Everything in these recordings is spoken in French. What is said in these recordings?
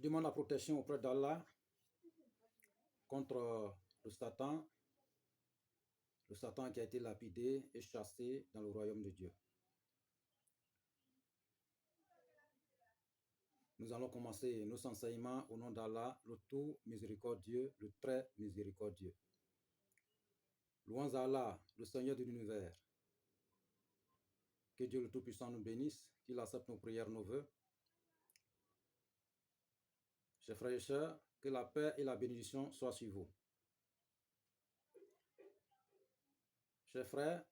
demande la protection auprès d'Allah contre le Satan qui a été lapidé et chassé dans le royaume de Dieu. Nous allons commencer nos enseignements au nom d'Allah, le tout miséricordieux, le très miséricordieux. Louons Allah, le Seigneur de l'univers. Que Dieu le Tout-Puissant nous bénisse, qu'il accepte nos prières, nos vœux. Chers frères et sœurs, que la paix et la bénédiction soient sur vous. Chers frères,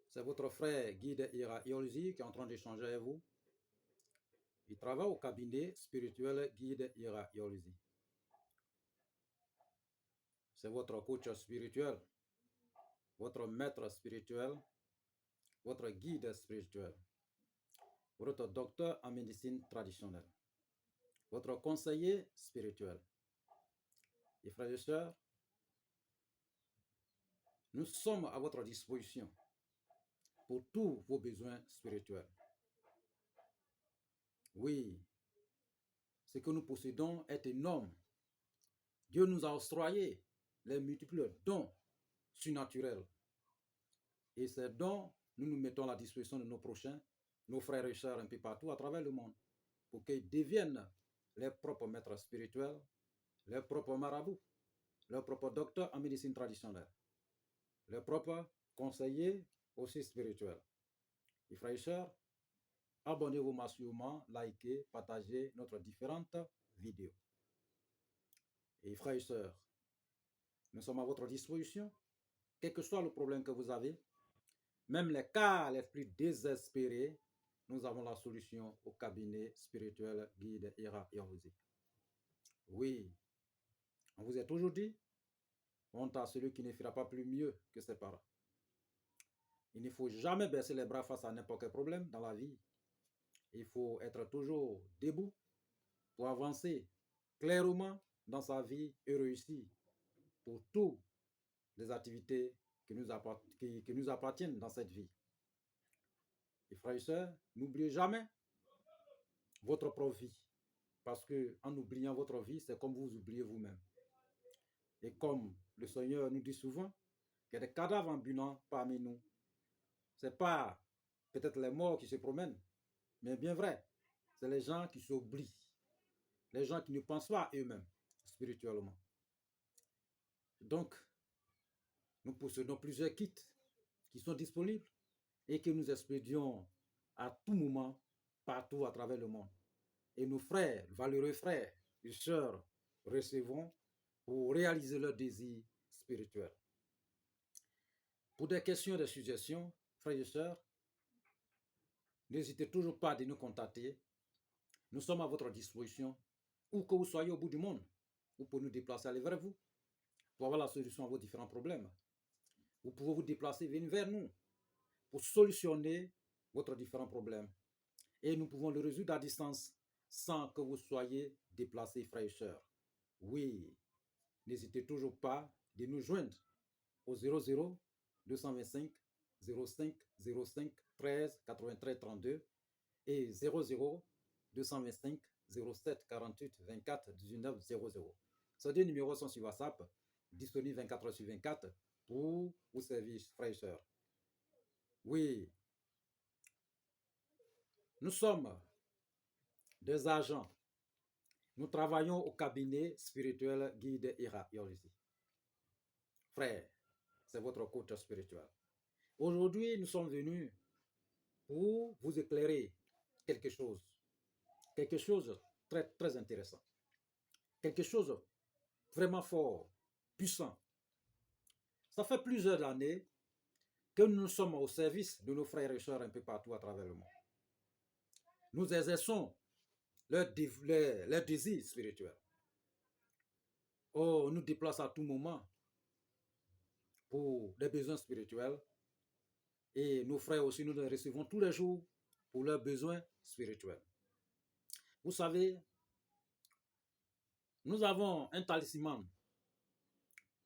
c'est votre frère Guide Ira Iolzi qui est en train d'échanger avec vous. Il travaille au cabinet spirituel Guide Ira Iolzi. C'est votre coach spirituel, votre maître spirituel, votre guide spirituel, votre docteur en médecine traditionnelle, votre conseiller spirituel. Et frères et sœurs, nous sommes à votre disposition pour tous vos besoins spirituels. Oui, ce que nous possédons est énorme. Dieu nous a octroyé les multiples dons surnaturels. Et ces dons, nous nous mettons à la disposition de nos prochains, nos frères et sœurs un peu partout à travers le monde, pour qu'ils deviennent leurs propres maîtres spirituels, leurs propres marabouts, leurs propres docteurs en médecine traditionnelle, leurs propres conseillers aussi spirituels. Et frères et sœurs, abonnez-vous massivement, likez, partagez notre différentes vidéos. Et frères et sœurs, nous sommes à votre disposition, quel que soit le problème que vous avez, même les cas les plus désespérés, nous avons la solution au cabinet spirituel Guide Ira Iolzi. Oui, on vous a toujours dit, honte à celui qui ne fera pas plus mieux que ses parents. Il ne faut jamais baisser les bras face à n'importe quel problème dans la vie. Il faut être toujours debout pour avancer clairement dans sa vie et réussir pour toutes les activités qui nous appartiennent dans cette vie. Et frères et sœurs, n'oubliez jamais votre propre vie. Parce qu'en oubliant votre vie, c'est comme vous oubliez vous-même. Et comme le Seigneur nous dit souvent, qu'il y a des cadavres ambulants parmi nous. Ce n'est pas peut-être les morts qui se promènent, mais bien vrai, c'est les gens qui s'oublient. Les gens qui ne pensent pas à eux-mêmes spirituellement. Donc, nous possédons plusieurs kits qui sont disponibles et que nous expédions à tout moment, partout à travers le monde. Et nos frères, valeureux frères et sœurs, recevront pour réaliser leurs désirs spirituels. Pour des questions et des suggestions, frères et sœurs, n'hésitez toujours pas à nous contacter. Nous sommes à votre disposition, où que vous soyez au bout du monde, vous pouvez nous déplacer, aller vers vous, pour avoir la solution à vos différents problèmes. Vous pouvez vous déplacer, venir vers nous, pour solutionner votre différents problèmes. Et nous pouvons le résoudre à distance, sans que vous soyez déplacés, frères et sœurs. Oui, n'hésitez toujours pas de nous joindre au 00 225 05 05 13 93 32 et 00 225 07 48 24 19 00. Ces deux numéros sont sur WhatsApp, disponibles 24 heures sur 24 pour vos services, frères et sœurs. Oui, nous sommes des agents. Nous travaillons au cabinet spirituel Guide Ira Iolzi. Frère, c'est votre coach spirituel. Aujourd'hui, nous sommes venus pour vous éclairer quelque chose très, très intéressant, quelque chose vraiment fort, puissant. Ça fait plusieurs années que nous sommes au service de nos frères et sœurs un peu partout à travers le monde. Nous exerçons leur désir spirituel. Oh, on nous déplace à tout moment pour des besoins spirituels. Et nos frères aussi, nous les recevons tous les jours pour leurs besoins spirituels. Vous savez, nous avons un talisman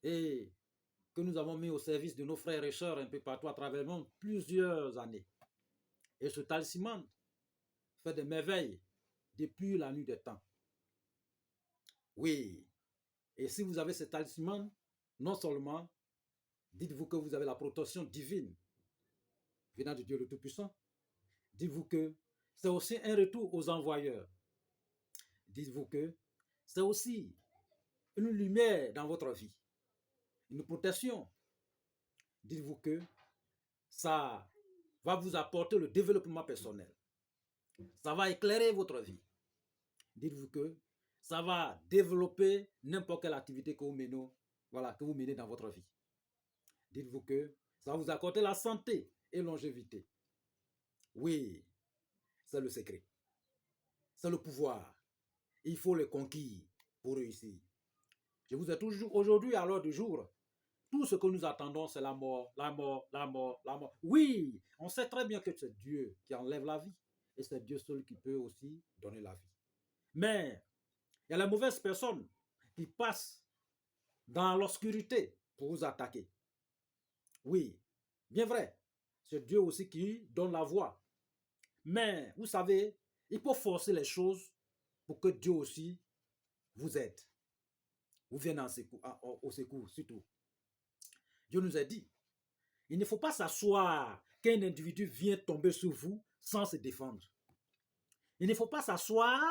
et que nous avons mis au service de nos frères et sœurs un peu partout à travers le monde plusieurs années. Et ce talisman fait des merveilles depuis la nuit des temps. Oui. Et si vous avez ce talisman, non seulement dites-vous que vous avez la protection divine venant de Dieu le Tout-Puissant, dites-vous que c'est aussi un retour aux envoyeurs. Dites-vous que c'est aussi une lumière dans votre vie, une protection. Dites-vous que ça va vous apporter le développement personnel. Ça va éclairer votre vie. Dites-vous que ça va développer n'importe quelle activité que vous menez, voilà, que vous menez dans votre vie. Dites-vous que ça va vous accorder la santé et longévité. Oui, c'est le secret. C'est le pouvoir. Il faut le conquérir pour réussir. Je vous ai toujours, aujourd'hui, à l'heure du jour, tout ce que nous attendons, c'est la mort, la mort, la mort, la mort. Oui, on sait très bien que c'est Dieu qui enlève la vie. Et c'est Dieu seul qui peut aussi donner la vie. Mais il y a les mauvaises personnes qui passent dans l'obscurité pour vous attaquer. Oui, bien vrai. C'est Dieu aussi qui donne la voix. Mais, vous savez, il faut forcer les choses pour que Dieu aussi vous aide. Vous vienne au secours, surtout. Dieu nous a dit, il ne faut pas s'asseoir qu'un individu vient tomber sur vous sans se défendre. Il ne faut pas s'asseoir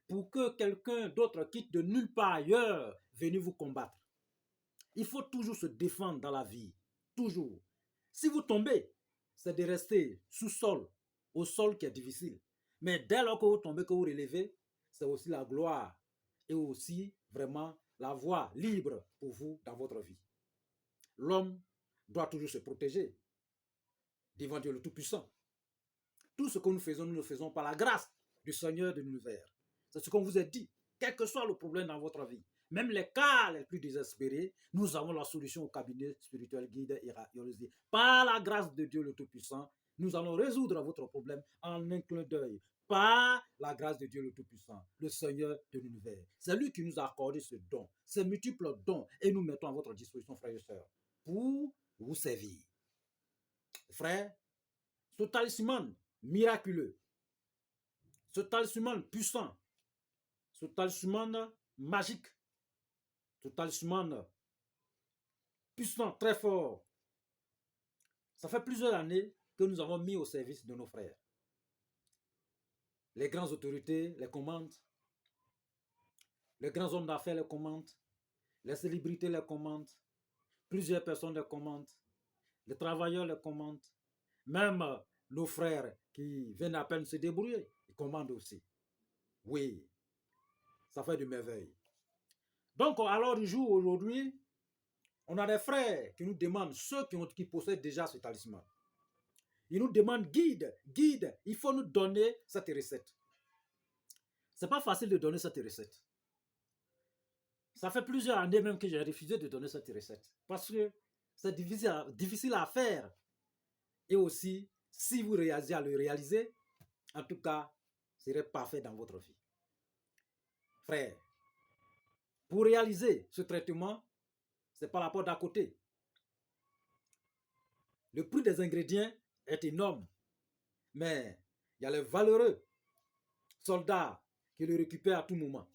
pour que quelqu'un d'autre quitte de nulle part ailleurs venir vous combattre. Il faut toujours se défendre dans la vie. Toujours. Si vous tombez, c'est de rester sous-sol, au sol qui est difficile. Mais dès lors que vous tombez, que vous relevez, c'est aussi la gloire et aussi vraiment la voie libre pour vous dans votre vie. L'homme doit toujours se protéger devant Dieu le Tout-Puissant. Tout ce que nous le faisons par la grâce du Seigneur de l'univers. C'est ce qu'on vous a dit, quel que soit le problème dans votre vie. Même les cas les plus désespérés, nous avons la solution au cabinet spirituel guide et radiologie. Par la grâce de Dieu le Tout-Puissant, nous allons résoudre votre problème en un clin d'œil. Par la grâce de Dieu le Tout-Puissant, le Seigneur de l'univers. C'est lui qui nous a accordé ce don, ces multiples dons, et nous mettons à votre disposition, frères et sœurs, pour vous servir. Frères, ce talisman miraculeux, ce talisman puissant, ce talisman magique, ce talisman puissant, très fort. Ça fait plusieurs années que nous avons mis au service de nos frères. Les grandes autorités les commandent, les grands hommes d'affaires les commandent, les célébrités les commandent, plusieurs personnes les commandent, les travailleurs les commandent, même nos frères qui viennent à peine se débrouiller, ils commandent aussi. Oui, ça fait de merveilles. Donc, à l'heure du jour, aujourd'hui, on a des frères qui nous demandent, ceux qui possèdent déjà ce talisman. Ils nous demandent, guide, il faut nous donner cette recette. Ce n'est pas facile de donner cette recette. Ça fait plusieurs années même que j'ai refusé de donner cette recette. Parce que c'est difficile à faire. Et aussi, si vous réalisez à le réaliser, en tout cas, ce serait parfait dans votre vie. Frère, pour réaliser ce traitement, c'est par la porte d'à côté. Le prix des ingrédients est énorme, mais il y a les valeureux soldats qui le récupèrent à tout moment.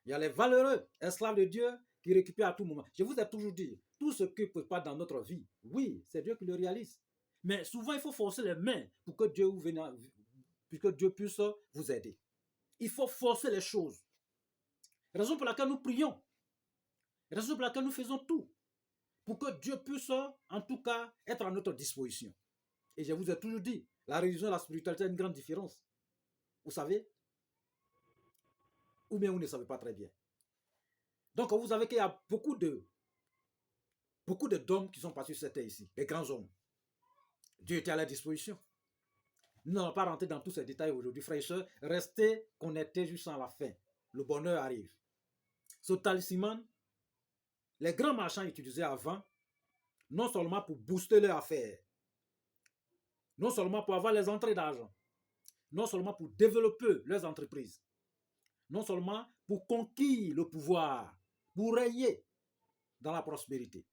Il y a les valeureux esclaves de Dieu qui récupèrent à tout moment. Je vous ai toujours dit, tout ce qui ne peut pas dans notre vie, oui, c'est Dieu qui le réalise. Mais souvent, il faut forcer les mains pour que Dieu puisse vous aider. Il faut forcer les choses. Raison pour laquelle nous prions. Raison pour laquelle nous faisons tout. Pour que Dieu puisse, en tout cas, être à notre disposition. Et je vous ai toujours dit, la religion et la spiritualité a une grande différence. Vous savez? Ou bien vous ne savez pas très bien. Donc, vous savez qu'il y a beaucoup d'hommes qui sont passés sur cette terre ici, des grands hommes. Dieu était à leur disposition. Nous n'allons pas rentrer dans tous ces détails aujourd'hui, frères et sœurs. Restez connectés jusqu'à la fin. Le bonheur arrive. Ce talisman, les grands marchands utilisaient avant, non seulement pour booster leurs affaires, non seulement pour avoir les entrées d'argent, non seulement pour développer leurs entreprises, non seulement pour conquérir le pouvoir, pour régner dans la prospérité,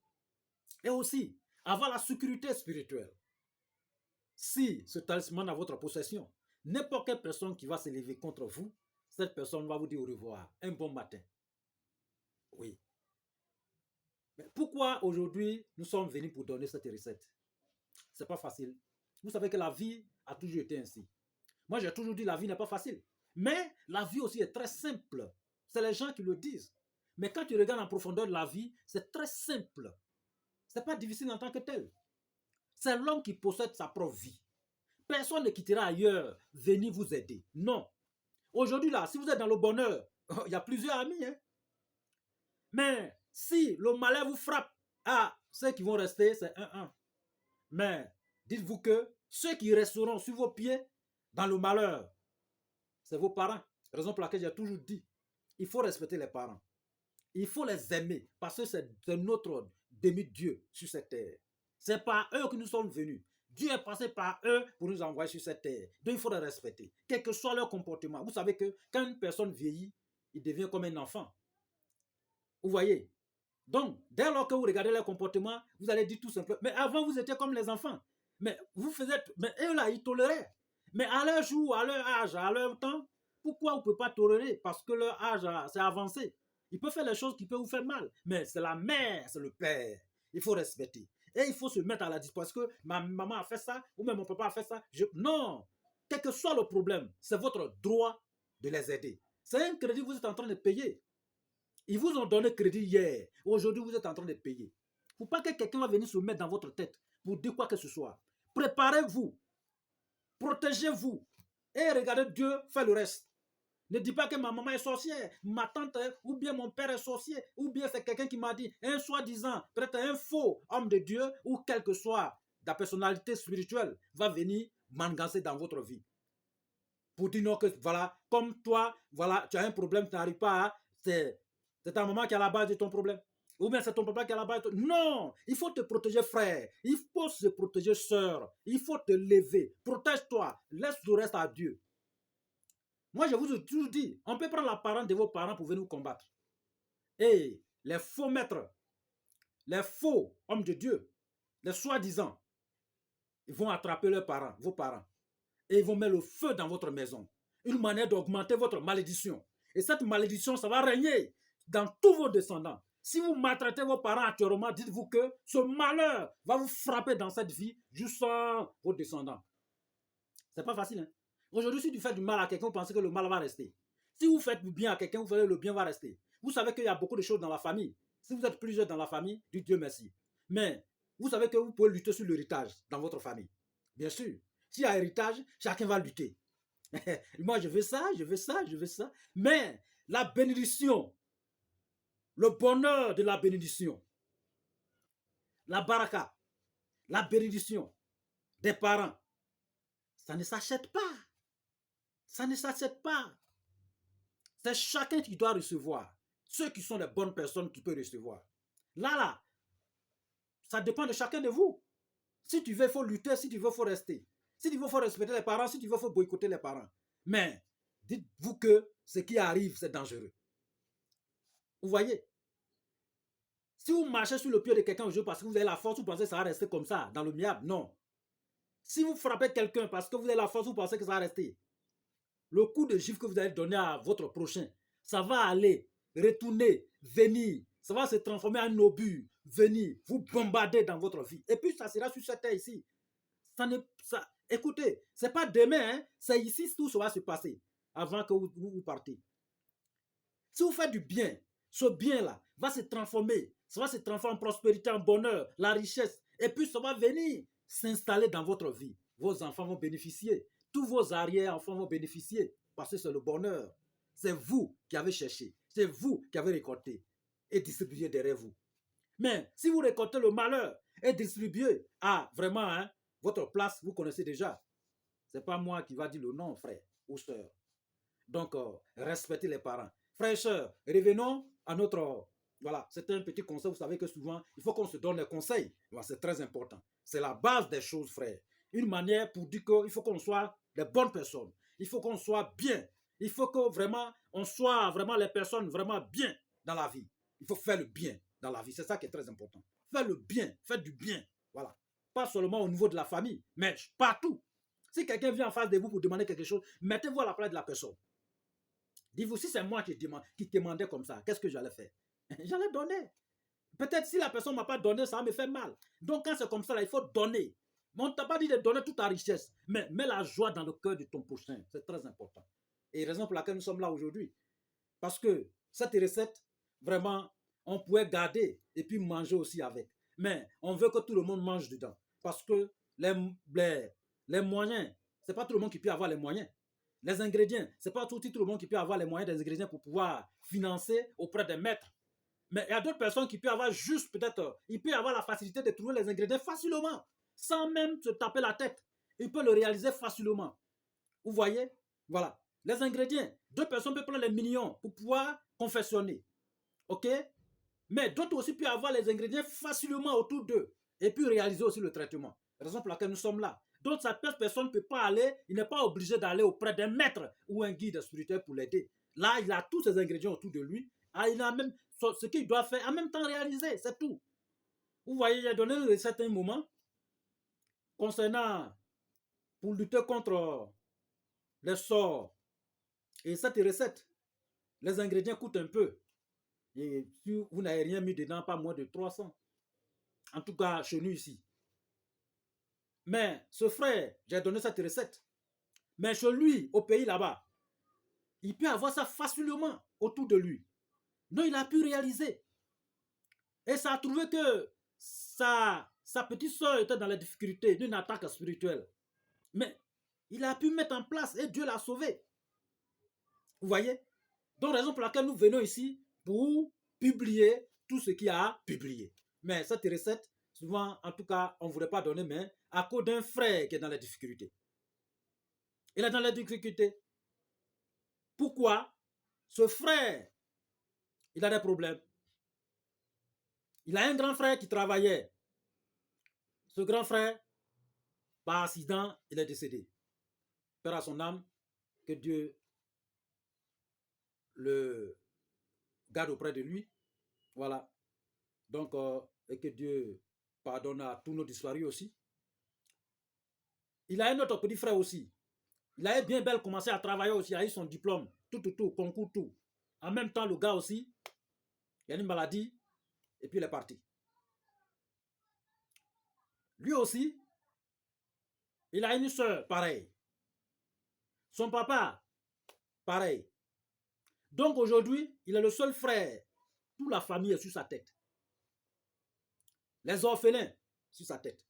et aussi avoir la sécurité spirituelle. Si ce talisman est à votre possession, n'importe quelle personne qui va s'élever contre vous, cette personne va vous dire au revoir. Un bon matin. Oui. Mais pourquoi aujourd'hui nous sommes venus pour donner cette recette? C'est pas facile. Vous savez que la vie a toujours été ainsi. Moi, j'ai toujours dit la vie n'est pas facile. Mais la vie aussi est très simple. C'est les gens qui le disent. Mais quand tu regardes en profondeur de la vie, c'est très simple. Ce n'est pas difficile en tant que tel. C'est l'homme qui possède sa propre vie. Personne ne quittera ailleurs venir vous aider. Non. Aujourd'hui, là, si vous êtes dans le bonheur, il y a plusieurs amis. Hein? Mais si le malheur vous frappe, ceux qui vont rester, c'est 1-1. Mais dites-vous que ceux qui resteront sur vos pieds dans le malheur, c'est vos parents. Raison pour laquelle j'ai toujours dit, il faut respecter les parents. Il faut les aimer parce que c'est notre demi-dieu sur cette terre. C'est par eux que nous sommes venus. Dieu est passé par eux pour nous envoyer sur cette terre. Donc il faut les respecter, quel que soit leur comportement. Vous savez que quand une personne vieillit, il devient comme un enfant. Vous voyez? Donc, dès lors que vous regardez leur comportement, vous allez dire tout simplement, mais avant vous étiez comme les enfants. Mais vous faisiez, mais eux là, ils toléraient. Mais à leur jour, à leur âge, à leur temps, pourquoi vous ne pouvez pas tolérer? Parce que leur âge, c'est avancé. Ils peuvent faire les choses qui peuvent vous faire mal. Mais c'est la mère, c'est le père. Il faut respecter. Et il faut se mettre à la disposition. Parce que ma maman a fait ça, ou même mon papa a fait ça. Non. Quel que soit le problème, c'est votre droit de les aider. C'est un crédit que vous êtes en train de payer. Ils vous ont donné crédit hier. Aujourd'hui, vous êtes en train de payer. Il ne faut pas que quelqu'un va venir se mettre dans votre tête pour dire quoi que ce soit. Préparez-vous. Protégez-vous. Et regardez Dieu faire le reste. Ne dis pas que ma maman est sorcière, ma tante, ou bien mon père est sorcier, ou bien c'est quelqu'un qui m'a dit, un soi-disant, peut-être un faux homme de Dieu, ou quel que soit la personnalité spirituelle, va venir mangancer dans votre vie. Pour dire non que, voilà, comme toi, voilà, tu as un problème, tu n'arrives pas à... C'est ta maman qui est à la base de ton problème. Ou bien c'est ton papa qui est à la base de ton... Non, il faut te protéger, frère. Il faut se protéger, sœur. Il faut te lever. Protège-toi. Laisse le reste à Dieu. Moi, je vous ai toujours dit, on peut prendre la parole de vos parents pour venir vous combattre. Et les faux maîtres, les faux hommes de Dieu, les soi-disant, ils vont attraper leurs parents, vos parents, et ils vont mettre le feu dans votre maison. Une manière d'augmenter votre malédiction. Et cette malédiction, ça va régner dans tous vos descendants. Si vous maltraitez vos parents actuellement, dites-vous que ce malheur va vous frapper dans cette vie jusqu'à vos descendants. C'est pas facile, hein? Aujourd'hui, si tu fais du mal à quelqu'un, vous pensez que le mal va rester. Si vous faites du bien à quelqu'un, vous savez que le bien va rester. Vous savez qu'il y a beaucoup de choses dans la famille. Si vous êtes plusieurs dans la famille, dites Dieu merci. Mais vous savez que vous pouvez lutter sur l'héritage dans votre famille. Bien sûr. S'il y a héritage, chacun va lutter. Moi, je veux ça, je veux ça, je veux ça. Mais la bénédiction, le bonheur de la bénédiction, la baraka, la bénédiction des parents, ça ne s'achète pas. Ça ne s'achète pas. C'est chacun qui doit recevoir. Ceux qui sont les bonnes personnes qui peuvent recevoir. Là, ça dépend de chacun de vous. Si tu veux, il faut lutter. Si tu veux, il faut rester. Si tu veux, il faut respecter les parents. Si tu veux, il faut boycotter les parents. Mais dites-vous que ce qui arrive, c'est dangereux. Vous voyez? Si vous marchez sur le pied de quelqu'un aujourd'hui parce que vous avez la force, vous pensez que ça va rester comme ça, dans le miable. Non. Si vous frappez quelqu'un parce que vous avez la force, vous pensez que ça va rester. Le coup de gifle que vous allez donner à votre prochain, ça va aller, retourner, venir. Ça va se transformer en obus, venir, vous bombarder dans votre vie. Et puis, ça sera sur cette terre ici. Écoutez, ce n'est pas demain, hein, c'est ici que tout ça va se passer avant que vous partez. Si vous faites du bien, ce bien-là va se transformer. Ça va se transformer en prospérité, en bonheur, la richesse. Et puis, ça va venir s'installer dans votre vie. Vos enfants vont bénéficier. Tous vos arrière-enfants vont bénéficier parce que c'est le bonheur. C'est vous qui avez cherché. C'est vous qui avez récolté et distribué derrière vous. Mais si vous récoltez le malheur et distribuez vraiment votre place, vous connaissez déjà. Ce n'est pas moi qui va dire le nom, frère ou soeur. Donc, respectez les parents. Frères et sœurs, revenons à notre... Voilà, c'est un petit conseil. Vous savez que souvent, il faut qu'on se donne des conseils. Voilà, c'est très important. C'est la base des choses, frère. Une manière pour dire qu'il faut qu'on soit des bonnes personnes. Il faut qu'on soit bien. Il faut que vraiment, on soit vraiment les personnes vraiment bien dans la vie. Il faut faire le bien dans la vie. C'est ça qui est très important. Faire le bien, faire du bien. Voilà. Pas seulement au niveau de la famille, mais partout. Si quelqu'un vient en face de vous pour demander quelque chose, mettez-vous à la place de la personne. Dites-vous, si c'est moi qui demandais comme ça, qu'est-ce que j'allais faire? J'allais donner. Peut-être si la personne ne m'a pas donné, ça me fait mal. Donc quand c'est comme ça, là, il faut donner. Mais on ne t'a pas dit de donner toute ta richesse. Mais mets la joie dans le cœur de ton prochain. C'est très important. Et raison pour laquelle nous sommes là aujourd'hui. Parce que cette recette, vraiment, on pouvait garder et puis manger aussi avec. Mais on veut que tout le monde mange dedans. Parce que les moyens, ce n'est pas tout le monde qui peut avoir les moyens. Les ingrédients, ce n'est pas tout le monde qui peut avoir les moyens des ingrédients pour pouvoir financer auprès des maîtres. Mais il y a d'autres personnes qui peuvent avoir juste peut-être, il peut avoir la facilité de trouver les ingrédients facilement, sans même se taper la tête. Il peut le réaliser facilement. Vous voyez? Voilà. Les ingrédients, deux personnes peuvent prendre les millions pour pouvoir confectionner. OK? Mais d'autres aussi peuvent avoir les ingrédients facilement autour d'eux et puis réaliser aussi le traitement. Raison pour laquelle nous sommes là. Donc, cette personne ne peut pas aller, il n'est pas obligé d'aller auprès d'un maître ou un guide spirituel pour l'aider. Là, il a tous ces ingrédients autour de lui. Ah, il a même ce qu'il doit faire en même temps réaliser, c'est tout. Vous voyez, j'ai donné un certain moment concernant pour lutter contre les sorts. Et cette recette, les ingrédients coûtent un peu. Et si vous n'avez rien mis dedans, pas moins de 300. En tout cas, chez nous ici. Mais ce frère, j'ai donné cette recette. Mais chez lui, au pays là-bas, il peut avoir ça facilement autour de lui. Donc, il a pu réaliser. Et ça a trouvé que sa petite soeur était dans la difficulté d'une attaque spirituelle. Mais il a pu mettre en place et Dieu l'a sauvé. Vous voyez? Donc, raison pour laquelle nous venons ici pour publier tout ce qu'il y a à publier. Mais cette recette, souvent, en tout cas, on ne voudrait pas donner, mais à cause d'un frère qui est dans la difficulté. Il est dans la difficulté. Pourquoi? Ce frère, il a des problèmes. Il a un grand frère qui travaillait. Ce grand frère, par accident, il est décédé. Père à son âme, que Dieu le garde auprès de lui. Voilà. Donc, et que Dieu pardonne à tous nos disparus aussi. Il a un autre petit frère aussi. Il avait bien belle commencé à travailler aussi. Il a eu son diplôme. Tout, concours, tout. En même temps, le gars aussi, il a une maladie. Et puis il est parti. Lui aussi, il a une soeur, pareil. Son papa, pareil. Donc aujourd'hui, il est le seul frère. Toute la famille est sur sa tête. Les orphelins sur sa tête.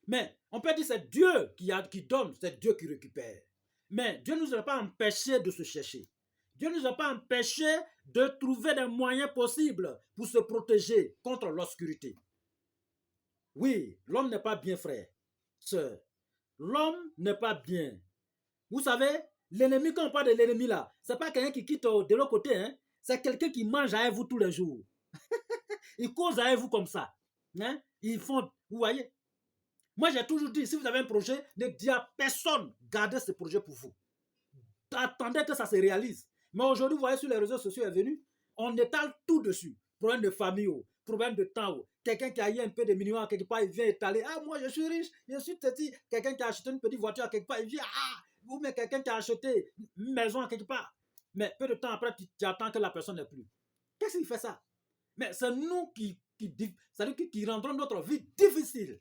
Mais on peut dire que c'est Dieu qui donne, c'est Dieu qui récupère. Mais Dieu ne nous a pas empêchés de se chercher. Dieu ne nous a pas empêchés de trouver des moyens possibles pour se protéger contre l'obscurité. Oui, l'homme n'est pas bien, frère, sœur. L'homme n'est pas bien. Vous savez, l'ennemi, quand on parle de l'ennemi là, ce n'est pas quelqu'un qui quitte de l'autre côté, hein? C'est quelqu'un qui mange avec vous tous les jours. Il cause avec vous comme ça. Hein? Ils font, vous voyez? Moi, j'ai toujours dit, si vous avez un projet, ne dites à personne, gardez ce projet pour vous. Attendez que ça se réalise. Mais aujourd'hui, vous voyez, sur les réseaux sociaux est venu, on étale tout dessus. Problème de famille, problème de temps. Quelqu'un qui a eu un peu de millions quelque part, il vient étaler. Ah, moi, je suis riche, je suis petit. Quelqu'un qui a acheté une petite voiture quelque part, il vient. Ah, ou mais quelqu'un qui a acheté une maison quelque part. Mais peu de temps après, tu attends que la personne n'est plus. Qu'est-ce qui fait ça? Mais c'est nous qui rendrons notre vie difficile.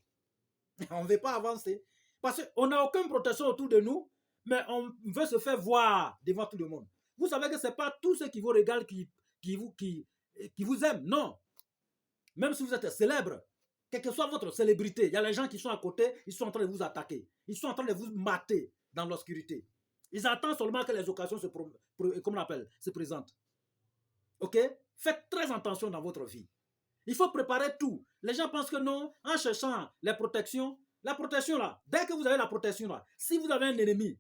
On ne veut pas avancer. Parce qu'on n'a aucune protection autour de nous, mais on veut se faire voir devant tout le monde. Vous savez que ce n'est pas tous ceux qui vous regardent qui vous aiment. Non. Même si vous êtes célèbre, quelle que soit votre célébrité, il y a les gens qui sont à côté, ils sont en train de vous attaquer. Ils sont en train de vous mater dans l'obscurité. Ils attendent seulement que les occasions se présentent. Ok? Faites très attention dans votre vie. Il faut préparer tout. Les gens pensent que non, en cherchant les protections, la protection là, dès que vous avez la protection là, si vous avez un ennemi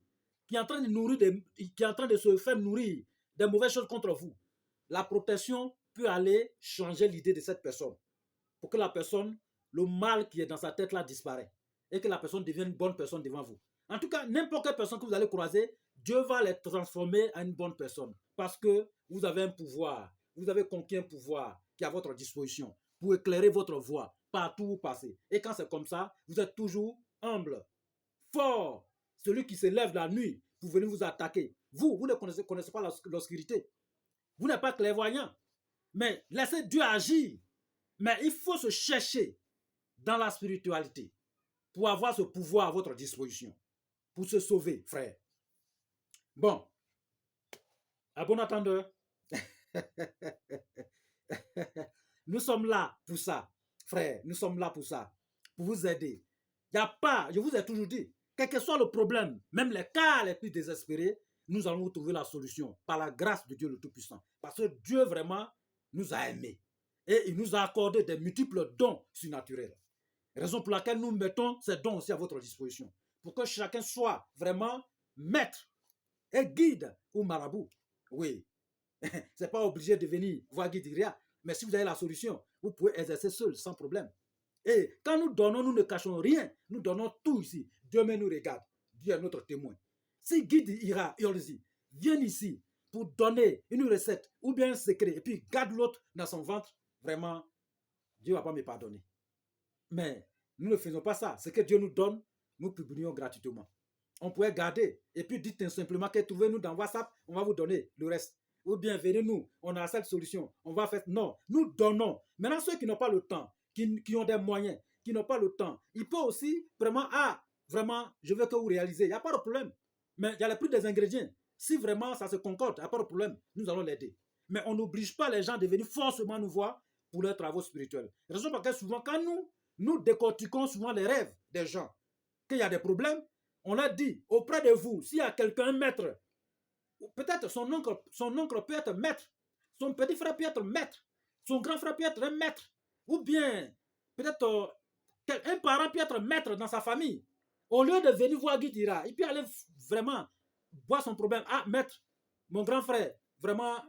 qui est en train de se faire nourrir de mauvaises choses contre vous, la protection peut aller changer l'idée de cette personne pour que la personne, le mal qui est dans sa tête là disparaît et que la personne devienne une bonne personne devant vous. En tout cas, n'importe quelle personne que vous allez croiser, Dieu va les transformer en une bonne personne parce que vous avez un pouvoir, vous avez conquis un pouvoir qui est à votre disposition pour éclairer votre voie partout où vous passez. Et quand c'est comme ça, vous êtes toujours humble, fort, celui qui se lève la nuit pour venir vous attaquer. Vous ne connaissez pas l'obscurité. Vous n'êtes pas clairvoyant. Mais laissez Dieu agir. Mais il faut se chercher dans la spiritualité pour avoir ce pouvoir à votre disposition, pour se sauver, frère. Bon, à bon entendeur, nous sommes là pour ça, frère. Nous sommes là pour ça, pour vous aider. Il n'y a pas, je vous ai toujours dit, quel que soit le problème, même les cas les plus désespérés, nous allons trouver la solution par la grâce de Dieu le Tout-Puissant. Parce que Dieu vraiment nous a aimés et il nous a accordé des multiples dons surnaturels. Raison pour laquelle nous mettons ces dons aussi à votre disposition. Pour que chacun soit vraiment maître et guide ou marabout. Oui, c'est pas obligé de venir voir guide Iria, mais si vous avez la solution, vous pouvez exercer seul sans problème. Et quand nous donnons, nous ne cachons rien. Nous donnons tout ici. Dieu même nous regarde. Dieu est notre témoin. Si guide Ira Yolzi vient ici pour donner une recette ou bien un secret et puis garde l'autre dans son ventre, vraiment, Dieu ne va pas me pardonner. Mais nous ne faisons pas ça. Ce que Dieu nous donne, nous publions gratuitement. On pourrait garder et puis dites simplement que trouvez-nous dans WhatsApp, on va vous donner le reste. Ou bien venez-nous, on a cette solution, on va faire. Non, nous donnons. Maintenant, ceux qui n'ont pas le temps, qui ont des moyens, qui n'ont pas le temps, ils peuvent aussi vraiment, vraiment, je veux que vous réalisez, il n'y a pas de problème. Mais il y a les prix des ingrédients. Si vraiment ça se concorde, il n'y a pas de problème, nous allons l'aider. Mais on n'oblige pas les gens de venir forcément nous voir pour leurs travaux spirituels. Raison pour laquelle souvent, quand nous décortiquons souvent les rêves des gens, qu'il y a des problèmes, on leur dit auprès de vous, s'il y a quelqu'un, un maître, peut-être son oncle peut être maître, son petit frère peut être maître, son grand frère peut être un maître, ou bien peut-être un parent peut être maître dans sa famille. Au lieu de venir voir Guidira, il peut aller vraiment voir son problème. Ah, maître, mon grand frère, vraiment,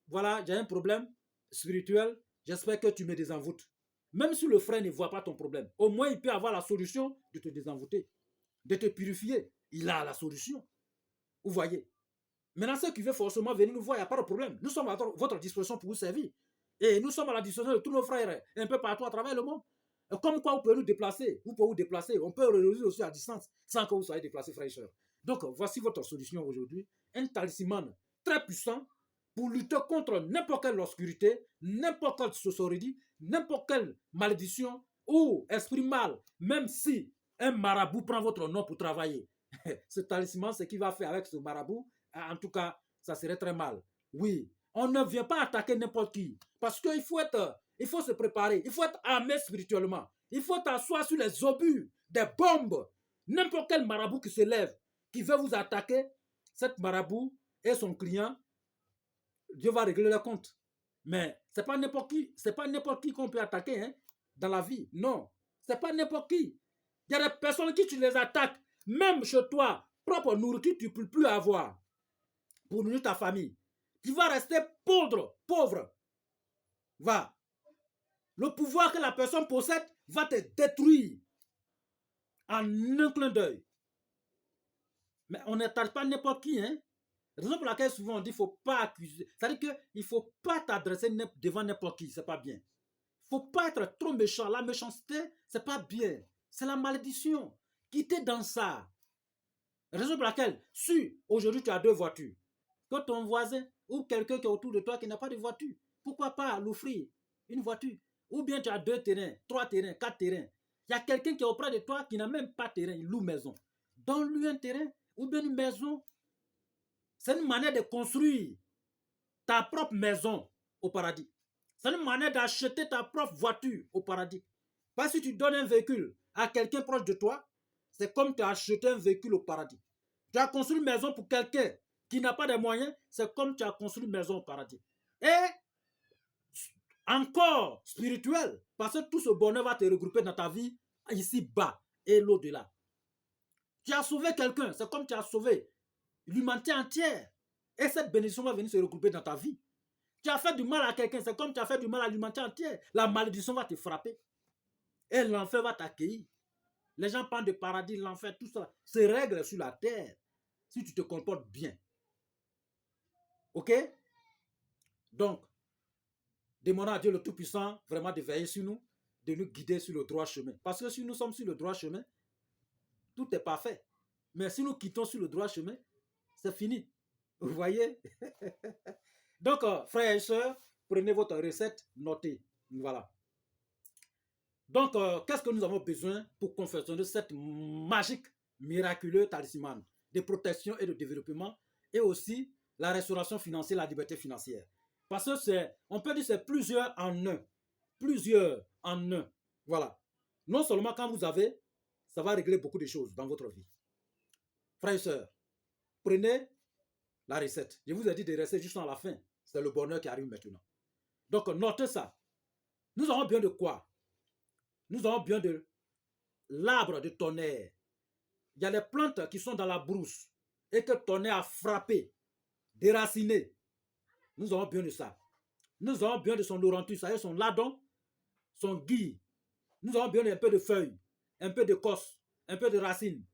voilà, j'ai un problème spirituel, j'espère que tu me désenvoûtes. Même si le frère ne voit pas ton problème, au moins il peut avoir la solution de te désenvoûter, de te purifier. Il a la solution. Vous voyez. Maintenant, ceux qui veulent forcément venir nous voir, il n'y a pas de problème. Nous sommes à votre disposition pour vous servir. Et nous sommes à la disposition de tous nos frères un peu partout à travers le monde. Comme quoi vous pouvez nous déplacer. Vous pouvez vous déplacer. On peut réunir aussi à distance sans que vous soyez déplacés, frères et sœurs. Donc, voici votre solution aujourd'hui. Un talisman très puissant pour lutter contre n'importe quelle obscurité, n'importe quelle sorcellerie, n'importe quelle malédiction ou esprit mal, même si un marabout prend votre nom pour travailler. Ce talisman, ce qu'il va faire avec ce marabout, en tout cas, ça serait très mal. Oui, on ne vient pas attaquer n'importe qui. Parce qu'il faut se préparer. Il faut être armé spirituellement. Il faut t'asseoir sur les obus, des bombes. N'importe quel marabout qui se lève, qui veut vous attaquer, cet marabout et son client, Dieu va régler le compte. Mais ce n'est pas n'importe qui qu'on peut attaquer dans la vie. Non, ce n'est pas n'importe qui. Il y a des personnes qui tu les attaques, même chez toi, propre nourriture, tu ne peux plus avoir pour nourrir ta famille. Tu vas rester pauvre. Va. Le pouvoir que la personne possède va te détruire en un clin d'œil. Mais on n'attaque pas n'importe qui. Raison pour laquelle souvent on dit qu'il ne faut pas accuser. C'est-à-dire qu'il ne faut pas t'adresser devant n'importe qui. Ce n'est pas bien. Il ne faut pas être trop méchant. La méchanceté, ce n'est pas bien. C'est la malédiction. Quittez dans ça. Raison pour laquelle, si aujourd'hui tu as 2 voitures, que ton voisin ou quelqu'un qui est autour de toi qui n'a pas de voiture, pourquoi pas l'offrir une voiture? Ou bien tu as 2 terrains, 3 terrains, 4 terrains. Il y a quelqu'un qui est auprès de toi qui n'a même pas de terrain, il loue maison. Donne-lui un terrain ou bien une maison. C'est une manière de construire ta propre maison au paradis. C'est une manière d'acheter ta propre voiture au paradis. Parce que si tu donnes un véhicule à quelqu'un proche de toi, c'est comme tu as acheté un véhicule au paradis. Tu as construit une maison pour quelqu'un qui n'a pas de moyens, c'est comme tu as construit une maison au paradis. Et encore spirituel, parce que tout ce bonheur va te regrouper dans ta vie ici bas et l'au-delà. Tu as sauvé quelqu'un, c'est comme tu as sauvé l'humanité entière. Et cette bénédiction va venir se regrouper dans ta vie. Tu as fait du mal à quelqu'un, c'est comme tu as fait du mal à l'humanité entière. La malédiction va te frapper. Et l'enfer va t'accueillir. Les gens parlent de paradis, l'enfer, tout ça. C'est règle sur la terre. Si tu te comportes bien. Ok? Donc, demandons à Dieu le Tout-Puissant vraiment de veiller sur nous, de nous guider sur le droit chemin. Parce que si nous sommes sur le droit chemin, tout est parfait. Mais si nous quittons sur le droit chemin, C'est fini. Vous voyez? Donc, frères et sœurs, prenez votre recette, notez. Voilà. Donc, qu'est-ce que nous avons besoin pour confectionner cette magique, miraculeuse talisman de protection et de développement et aussi la restauration financière, la liberté financière? Parce que on peut dire c'est plusieurs en un. Plusieurs en un. Voilà. Non seulement quand vous avez, ça va régler beaucoup de choses dans votre vie. Frères et sœurs, prenez la recette. Je vous ai dit de rester juste à la fin. C'est le bonheur qui arrive maintenant. Donc, notez ça. Nous avons besoin de quoi? Nous avons besoin de l'arbre de tonnerre. Il y a des plantes qui sont dans la brousse et que tonnerre a frappé, déraciné. Nous avons besoin de ça. Nous avons besoin de son laurantus, c'est-à-dire son ladon, son gui. Nous avons besoin d'un peu de feuilles, un peu de cosse, un peu de racines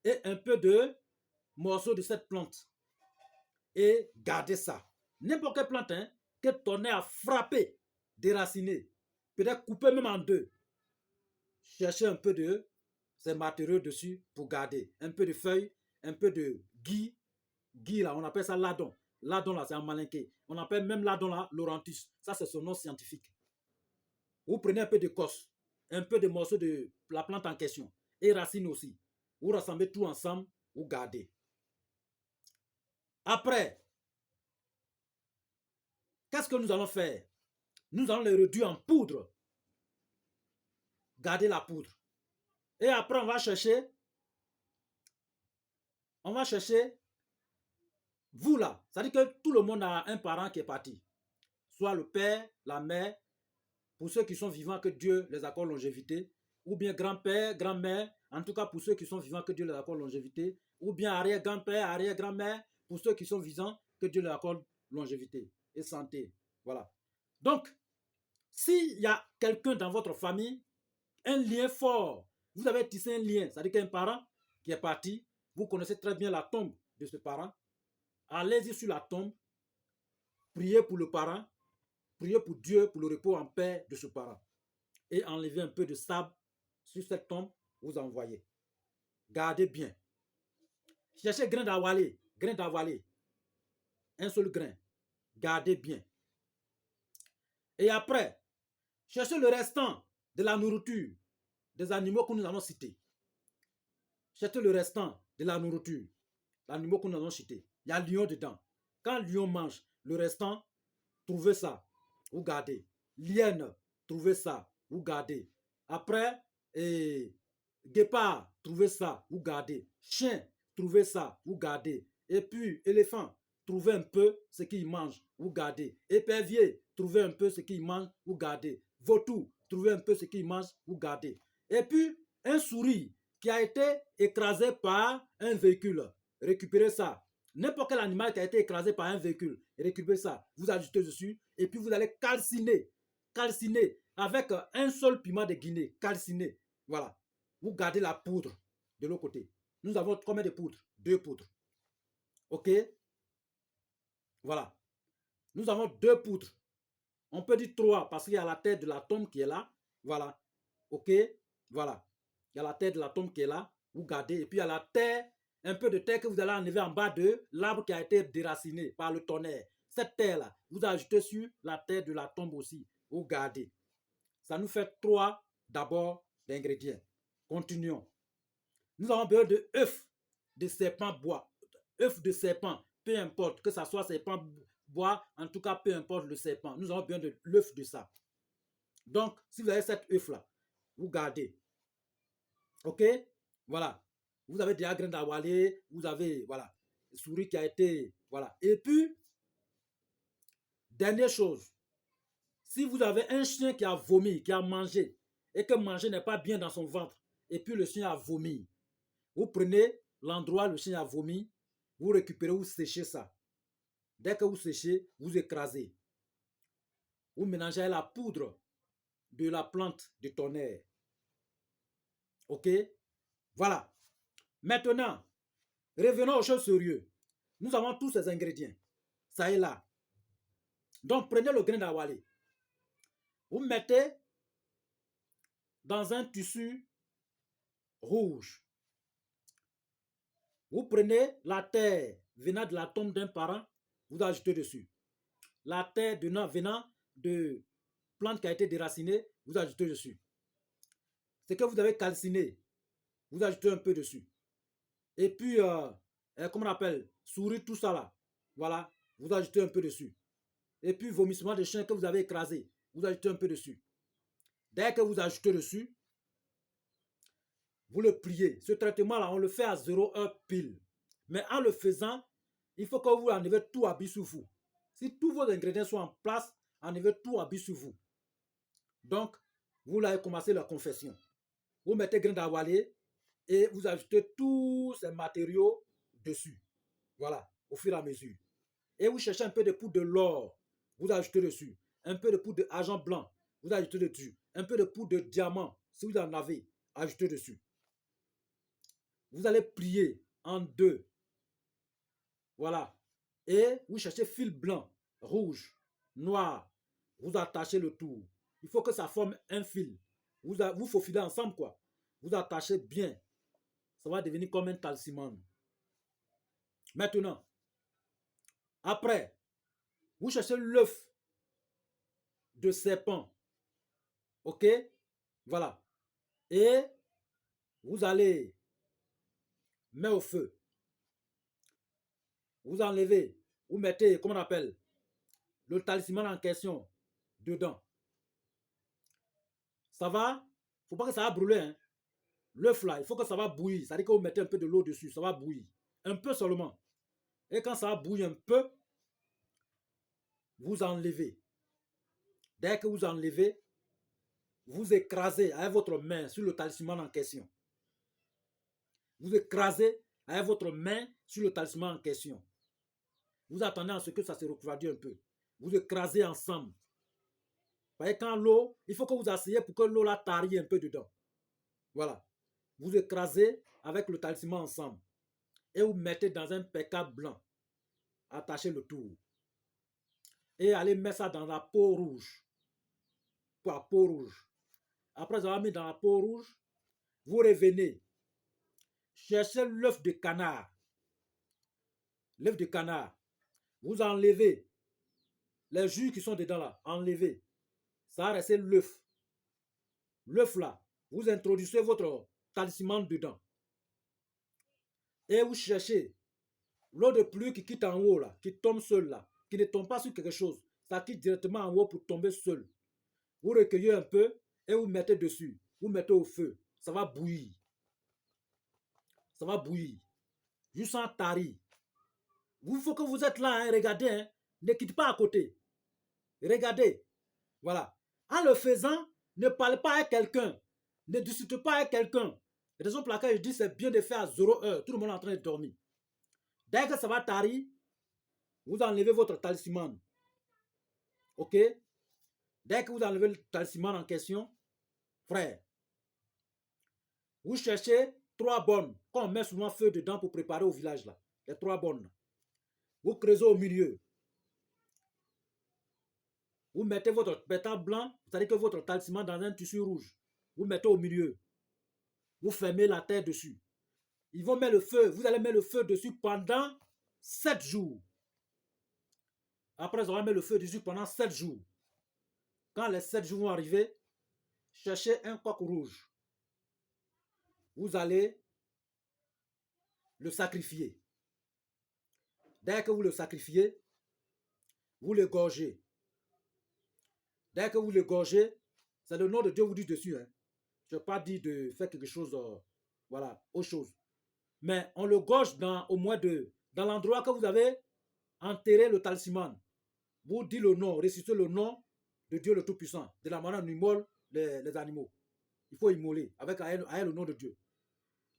et un peu de morceaux de cette plante. Et gardez ça. N'importe quelle plante hein, que tonnerre a frappé, déraciné, peut-être coupé même en deux. Cherchez un peu de ces matériaux dessus pour garder. Un peu de feuilles, un peu de gui. Gui là, on appelle ça ladon. Ladon là, c'est un malinqué. On appelle même ladon là, laurantus. Ça, c'est son nom scientifique. Vous prenez un peu de cosse, un peu de morceaux de la plante en question et racines aussi. Vous rassemblez tout ensemble, vous gardez. Après, qu'est-ce que nous allons faire? Nous allons les réduire en poudre. Garder la poudre. Et après, on va chercher, vous là. C'est-à-dire que tout le monde a un parent qui est parti. Soit le père, la mère, pour ceux qui sont vivants, que Dieu les accorde longévité, ou bien grand-père, grand-mère, en tout cas pour ceux qui sont vivants, que Dieu les accorde longévité, ou bien arrière-grand-père, arrière-grand-mère, pour ceux qui sont vivants, que Dieu les accorde longévité et santé. Voilà. Donc, s'il y a quelqu'un dans votre famille, un lien fort, vous avez tissé un lien, c'est-à-dire qu'un parent qui est parti, vous connaissez très bien la tombe de ce parent, allez-y sur la tombe, priez pour le parent, priez pour Dieu, pour le repos en paix de ce parent. Et enlevez un peu de sable sur cette tombe, vous envoyez. Gardez bien. Cherchez grain d'awalé, un seul grain. Gardez bien. Et après, cherchez le restant de la nourriture des animaux que nous allons citer. Cherchez le restant de la nourriture, l'animal que nous allons citer. Il y a lion dedans. Quand le lion mange, le restant, trouvez ça, vous gardez. Lienne, trouvez ça, vous gardez. Après, guépard, trouvez ça, vous gardez. Chien, trouvez ça, vous gardez. Et puis, éléphant, trouvez un peu ce qu'il mange, vous gardez. Épervier, trouvez un peu ce qu'il mange, vous gardez. Vautour, trouvez un peu ce qu'il mange, vous gardez. Et puis, un souris qui a été écrasé par un véhicule, récupérez ça. N'importe quel animal qui a été écrasé par un véhicule, récupérez ça, vous ajoutez dessus et puis vous allez calciner avec un seul piment de Guinée, calciner. Voilà. Vous gardez la poudre de l'autre côté. Nous avons combien de poudres? 2 poudres. OK? Voilà. Nous avons 2 poudres. On peut dire 3 parce qu'il y a la tête de la tombe qui est là. Voilà. OK? Voilà. Il y a la tête de la tombe qui est là. Vous gardez. Et puis il y a la terre, un peu de terre que vous allez enlever en bas de l'arbre qui a été déraciné par le tonnerre. Cette terre-là, vous ajoutez sur la terre de la tombe aussi. Vous gardez. Ça nous fait 3 d'abord d'ingrédients. Continuons. Nous avons besoin de œufs de serpent bois. Œufs de serpent, peu importe, que ça soit serpent bois, en tout cas, peu importe le serpent. Nous avons besoin de l'œuf de ça. Donc, si vous avez cet œuf-là, vous gardez. OK? Voilà. Vous avez déjà grain d'awalé, vous avez, voilà, souris qui a été, voilà. Et puis, dernière chose, si vous avez un chien qui a vomi, qui a mangé, et que manger n'est pas bien dans son ventre, et puis le chien a vomi, vous prenez l'endroit où le chien a vomi, vous récupérez, vous séchez ça. Dès que vous séchez, vous écrasez. Vous mélangez la poudre de la plante de tonnerre. OK? Voilà. Maintenant, revenons aux choses sérieuses. Nous avons tous ces ingrédients. Ça est là. Donc, prenez le grain d'awalé. Vous mettez dans un tissu rouge. Vous prenez la terre venant de la tombe d'un parent, vous ajoutez dessus. La terre venant de plante qui a été déracinée, vous ajoutez dessus. Ce que vous avez calciné, vous ajoutez un peu dessus. Et puis, comment on appelle, souris, tout ça là, voilà, vous ajoutez un peu dessus. Et puis, vomissement de chien que vous avez écrasé, vous ajoutez un peu dessus. Dès que vous ajoutez dessus, vous le pliez. Ce traitement-là, on le fait à 0 heure pile. Mais en le faisant, il faut que vous enlevez tout habit sur vous. Si tous vos ingrédients sont en place, enlevez tout habit sur vous. Donc, vous allez commencer la confession. Vous mettez grain d'avoine et vous ajoutez tous ces matériaux dessus. Voilà, au fur et à mesure. Et vous cherchez un peu de poudre de l'or, vous ajoutez dessus. Un peu de poudre d'argent blanc, vous ajoutez dessus. Un peu de poudre de diamant, si vous en avez, ajoutez dessus. Vous allez plier en deux. Voilà. Et vous cherchez fil blanc, rouge, noir. Vous attachez le tout. Il faut que ça forme un fil. Vous faufilez ensemble, quoi. Vous attachez bien. Ça va devenir comme un talisman. Maintenant, après, vous cherchez l'œuf de serpent. OK? Voilà. Et vous allez mettre au feu. Vous enlevez, vous mettez, comment on appelle, le talisman en question dedans. Ça va, il ne faut pas que ça va brûler. Hein. L'œuf là, il faut que ça va bouillir. C'est-à-dire que vous mettez un peu de l'eau dessus, ça va bouillir. Un peu seulement. Et quand ça va bouillir un peu, vous enlevez. Dès que vous enlevez, vous écrasez avec votre main sur le talisman en question. Vous écrasez avec votre main sur le talisman en question. Vous attendez à ce que ça se refroidisse un peu. Vous écrasez ensemble. Vous voyez, quand l'eau, il faut que vous asseyez pour que l'eau la tarie un peu dedans. Voilà. Vous écrasez avec le talisman ensemble. Et vous mettez dans un pécable blanc. Attachez le tour. Et allez mettre ça dans la peau rouge. Pour la peau rouge. Après avoir mis dans la peau rouge, vous revenez. Cherchez l'œuf de canard. L'œuf de canard. Vous enlevez les jus qui sont dedans là. Enlevez. Ça va rester l'œuf. L'œuf là, vous introduisez votre talisman dedans. Et vous cherchez l'eau de pluie qui quitte en haut là, qui tombe seul là, qui ne tombe pas sur quelque chose. Ça quitte directement en haut pour tomber seul. Vous recueillez un peu et vous mettez dessus. Vous mettez au feu. Ça va bouillir. Ça va bouillir. Jusqu'en tari. Il faut que vous êtes là, hein, regardez. Hein. Ne quittez pas à côté. Regardez. Voilà. En le faisant, ne parlez pas à quelqu'un. Ne discutez pas avec quelqu'un. La raison pour laquelle je dis c'est bien de faire à 0 heure. Tout le monde est en train de dormir. Dès que ça va tarir, vous enlevez votre talisman. OK? Dès que vous enlevez le talisman en question, frère, vous cherchez 3 bonnes. Quand on met souvent feu dedans pour préparer au village là. Les 3 bonnes. Vous creusez au milieu. Vous mettez votre pétale blanc, c'est-à-dire que votre talisman dans un tissu rouge. Vous mettez au milieu. Vous fermez la terre dessus. Ils vont mettre le feu. Vous allez mettre le feu dessus pendant 7 jours. Après, ils vont mettre le feu dessus pendant 7 jours. Quand les 7 jours vont arriver, cherchez un coq rouge. Vous allez le sacrifier. Dès que vous le sacrifiez, vous le gorgez. Dès que vous le gorgez, c'est le nom de Dieu vous dit dessus. Hein. Je n'ai pas dit de faire quelque chose, voilà, autre chose. Mais on le gorge au moins dans l'endroit que vous avez enterré le talisman. Vous dites le nom, récitez le nom de Dieu le Tout-Puissant. De la manière dont on immole les animaux. Il faut immoler avec le nom de Dieu.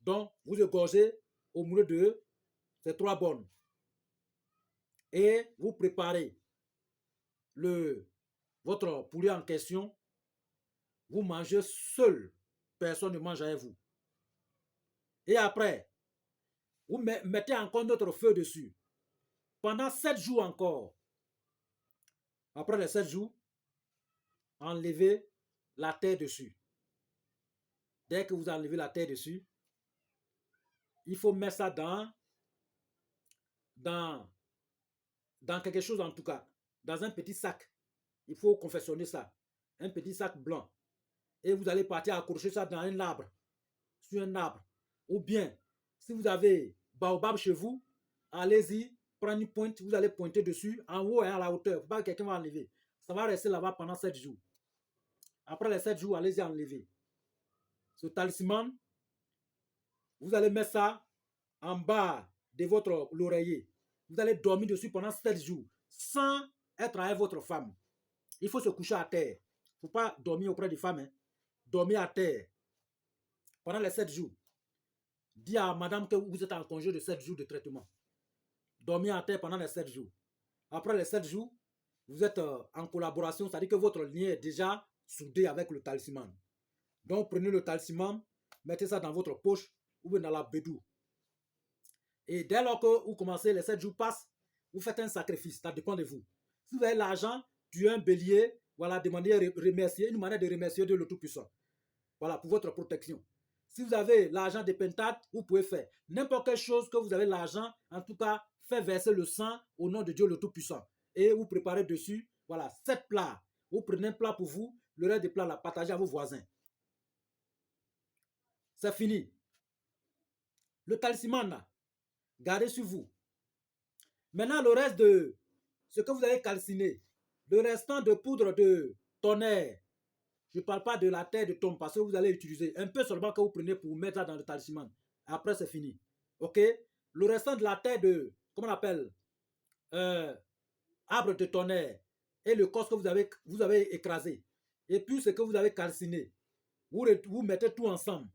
Donc, vous égorgez au milieu de ces 3 bonnes. Et vous préparez votre poulet en question. Vous mangez seul. Personne ne mange avec vous. Et après, vous mettez encore notre feu dessus. Pendant 7 jours encore. Après les 7 jours, enlevez la terre dessus. Dès que vous enlevez la terre dessus, il faut mettre ça dans dans, dans quelque chose en tout cas, dans un petit sac. Il faut confectionner ça. Un petit sac blanc. Et vous allez partir accrocher ça dans un arbre, sur un arbre. Ou bien, si vous avez baobab chez vous, allez-y, prenez une pointe, vous allez pointer dessus, en haut et à la hauteur. Pas que quelqu'un va enlever. Ça va rester là-bas pendant 7 jours. Après les 7 jours, allez-y enlever. Ce talisman, vous allez mettre ça en bas de votre l'oreiller. Vous allez dormir dessus pendant 7 jours sans être avec votre femme. Il faut se coucher à terre. Il ne faut pas dormir auprès des femmes. Hein. Dormir à terre pendant les 7 jours. Dis à madame que vous êtes en congé de 7 jours de traitement. Dormir à terre pendant les 7 jours. Après les 7 jours, vous êtes en collaboration, c'est-à-dire que votre lien est déjà soudé avec le talisman. Donc, prenez le talisman, mettez ça dans votre poche ou dans la bédou. Et dès lors que vous commencez, les 7 jours passent, vous faites un sacrifice, ça dépend de vous. Si vous avez l'argent, tuez un bélier, voilà, demandez remercier, une manière de remercier Dieu le Tout-Puissant. Voilà, pour votre protection. Si vous avez l'argent des pentates, vous pouvez faire n'importe quelle chose que vous avez l'argent, en tout cas, faites verser le sang au nom de Dieu le Tout-Puissant. Et vous préparez dessus, voilà, 7 plats. Vous prenez un plat pour vous, le reste des plats, là, partagez à vos voisins. C'est fini. Le talisman, là, gardez sur vous. Maintenant, le reste de ce que vous allez calciner, le restant de poudre de tonnerre, je ne parle pas de la terre de tombe parce que vous allez utiliser un peu seulement que vous prenez pour mettre ça dans le talisman. Après, c'est fini. OK? Le restant de la terre de, comment on appelle, arbre de tonnerre et le corps que vous avez écrasé. Et puis, ce que vous avez calciné. Vous mettez tout ensemble.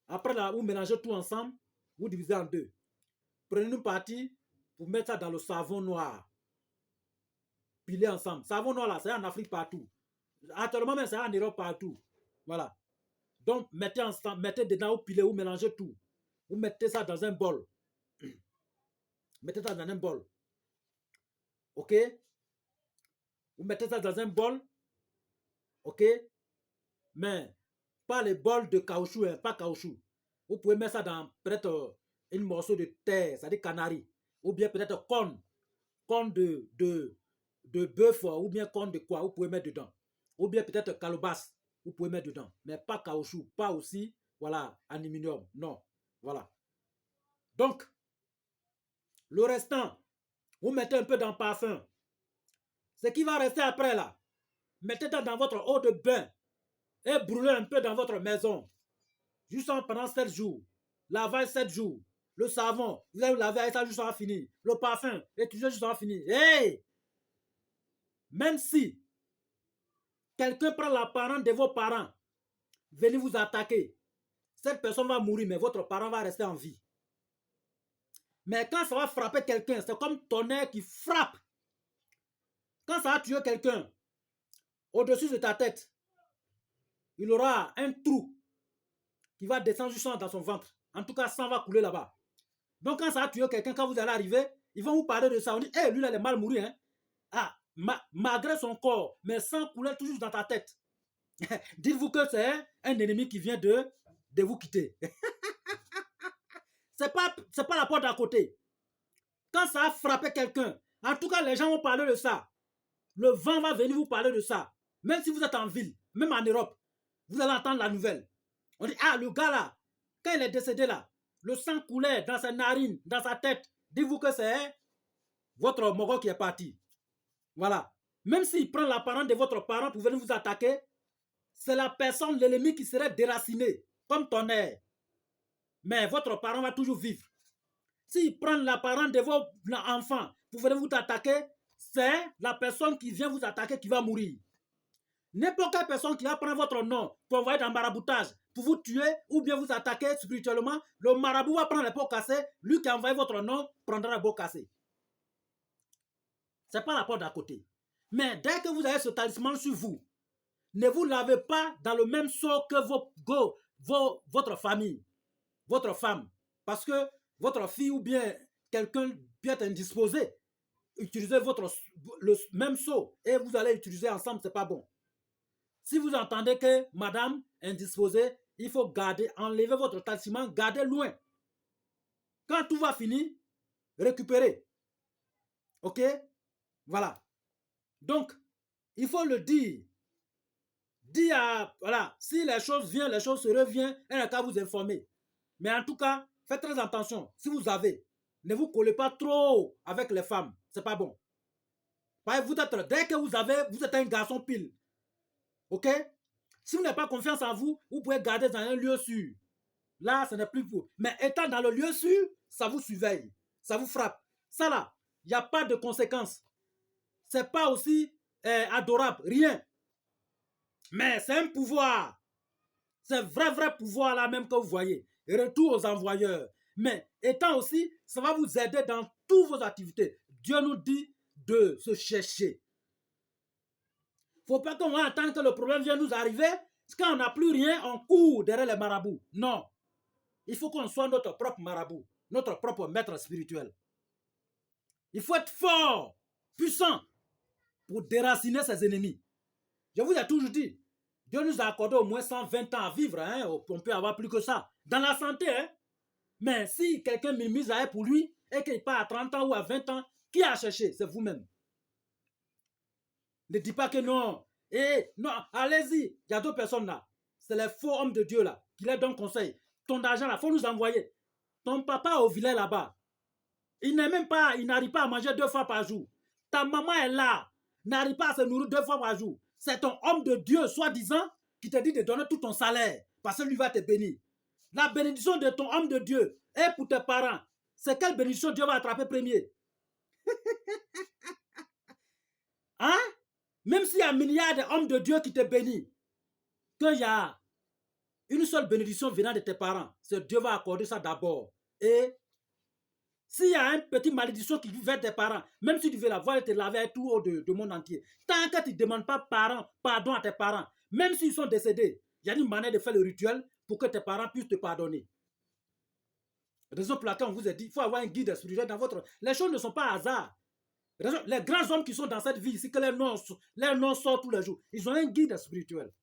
Après, là, vous mélangez tout ensemble. Vous divisez en deux. Prenez une partie pour mettre ça dans le savon noir. Pilez ensemble. Savon noir, là, c'est en Afrique partout. Actuellement, même c'est en Europe partout. Voilà. Donc, mettez ensemble, mettez dedans, vous pilez, vous mélangez tout. Vous mettez ça dans un bol. Mettez ça dans un bol. OK? Vous mettez ça dans un bol. OK? Mais pas les bols de caoutchouc, hein, pas caoutchouc. Vous pouvez mettre ça dans peut-être une morceau de terre, c'est-à-dire canari. Ou bien peut-être corne de bœuf, ou bien corne de quoi, vous pouvez mettre dedans. Ou bien peut-être calebasse, vous pouvez mettre dedans. Mais pas caoutchouc, pas aussi, voilà, aluminium. Non, voilà. Donc, le restant, vous mettez un peu dans le parfum. Ce qui va rester après là, mettez ça dans votre eau de bain et brûlez un peu dans votre maison. Juste pendant 7 jours. Lavez 7 jours. Le savon, vous allez laver avec ça jusqu'à finir. Le parfum, utilisez jusqu'à finir. Hey! Même si quelqu'un prend l'apparence de vos parents, venez vous attaquer. Cette personne va mourir, mais votre parent va rester en vie. Mais quand ça va frapper quelqu'un, c'est comme tonnerre qui frappe. Quand ça va tuer quelqu'un, au-dessus de ta tête, il aura un trou qui va descendre jusqu'à dans son ventre. En tout cas, ça va couler là-bas. Donc, quand ça va tuer quelqu'un, quand vous allez arriver, ils vont vous parler de ça. On dit, hey, lui, là, il est mal mouru. Hein? Ah, malgré son corps, mais sans couler toujours dans ta tête. Dites-vous que c'est un ennemi qui vient de vous quitter. C'est pas la porte d'à côté. Quand ça a frappé quelqu'un, en tout cas, les gens vont parler de ça. Le vent va venir vous parler de ça. Même si vous êtes en ville, même en Europe, vous allez entendre la nouvelle. On dit, ah, le gars là, quand il est décédé là, le sang coulait dans sa narine, dans sa tête. Dites-vous que c'est votre mogo qui est parti. Voilà. Même s'il prend l'apparence de votre parent pour venir vous attaquer, c'est la personne, l'ennemi qui serait déraciné, comme tonnerre. Mais votre parent va toujours vivre. S'il prend l'apparence de vos enfants pour venir vous attaquer, c'est la personne qui vient vous attaquer qui va mourir. N'importe quelle personne qui va prendre votre nom pour envoyer dans le maraboutage, pour vous tuer ou bien vous attaquer spirituellement, le marabout va prendre les pots cassés, lui qui a envoyé votre nom prendra les pots cassés. Ce n'est pas la porte d'à côté. Mais dès que vous avez ce talisman sur vous, ne vous lavez pas dans le même seau que votre famille, votre femme. Parce que votre fille ou bien quelqu'un peut être indisposé, utilisez le même seau et vous allez utiliser ensemble, ce n'est pas bon. Si vous entendez que madame est indisposée, il faut garder, enlever votre talisman, gardez loin. Quand tout va finir, récupérer. Ok? Voilà. Donc, il faut le dire. Voilà, si les choses viennent, les choses se reviennent, elle n'a qu'à vous informer. Mais en tout cas, faites très attention. Si vous avez, ne vous collez pas trop avec les femmes. C'est pas bon. Dès que vous avez, vous êtes un garçon pile. Ok? Si vous n'avez pas confiance en vous, vous pouvez garder dans un lieu sûr. Là, ce n'est plus pour. Mais étant dans le lieu sûr, ça vous surveille. Ça vous frappe. Ça là, il n'y a pas de conséquences. C'est pas aussi adorable. Rien. Mais c'est un pouvoir. C'est vrai pouvoir là même que vous voyez. Retour aux envoyeurs. Mais étant aussi, ça va vous aider dans toutes vos activités. Dieu nous dit de se chercher. Il ne faut pas qu'on va attendre que le problème vienne nous arriver. Quand on n'a plus rien, on court derrière les marabouts. Non. Il faut qu'on soit notre propre marabout, notre propre maître spirituel. Il faut être fort, puissant, pour déraciner ses ennemis. Je vous ai toujours dit, Dieu nous a accordé au moins 120 ans à vivre. Hein? On peut avoir plus que ça. Dans la santé, hein? Mais si quelqu'un minimise à pour lui et qu'il part à 30 ans ou à 20 ans, qui a cherché? C'est vous-même. Ne dis pas que non. Non, allez-y. Il y a d'autres personnes là. C'est les faux hommes de Dieu là qui leur donnent conseil. Ton argent là, il faut nous envoyer. Ton papa au village là-bas, il n'arrive pas à manger 2 fois par jour. Ta maman est là, n'arrive pas à se nourrir 2 fois par jour. C'est ton homme de Dieu, soi-disant, qui te dit de donner tout ton salaire, parce que lui va te bénir. La bénédiction de ton homme de Dieu est pour tes parents. C'est quelle bénédiction Dieu va attraper premier? Hein? Même s'il y a un milliard d'hommes de Dieu qui te bénissent, qu'il y a une seule bénédiction venant de tes parents, c'est Dieu va accorder ça d'abord. Et s'il y a une petite malédiction qui vient de tes parents, même si tu veux la voir, te laver tout au de monde entier. Tant que tu ne demandes pas pardon à tes parents, même s'ils sont décédés, il y a une manière de faire le rituel pour que tes parents puissent te pardonner. Raison pour laquelle on vous a dit, il faut avoir un guide spirituel dans votre... Les choses ne sont pas hasard. Les grands hommes qui sont dans cette vie ici, que leurs noms sortent tous les jours, ils ont un guide spirituel.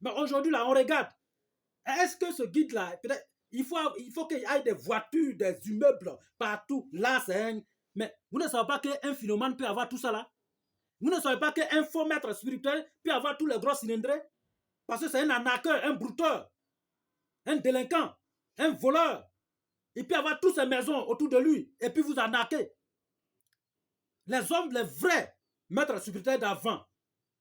Mais aujourd'hui, là, on regarde. Est-ce que ce guide-là, peut-être, il faut qu'il y ait des voitures, des immeubles partout. Là, c'est un... Mais vous ne savez pas qu'un philomane peut avoir tout ça là? Vous ne savez pas qu'un faux maître spirituel peut avoir tous les gros cylindrés? Parce que c'est un arnaqueur, un brouteur, un délinquant, un voleur. Il peut avoir toutes ces maisons autour de lui et puis vous arnaquer. Les hommes, les vrais maîtres spirituels d'avant,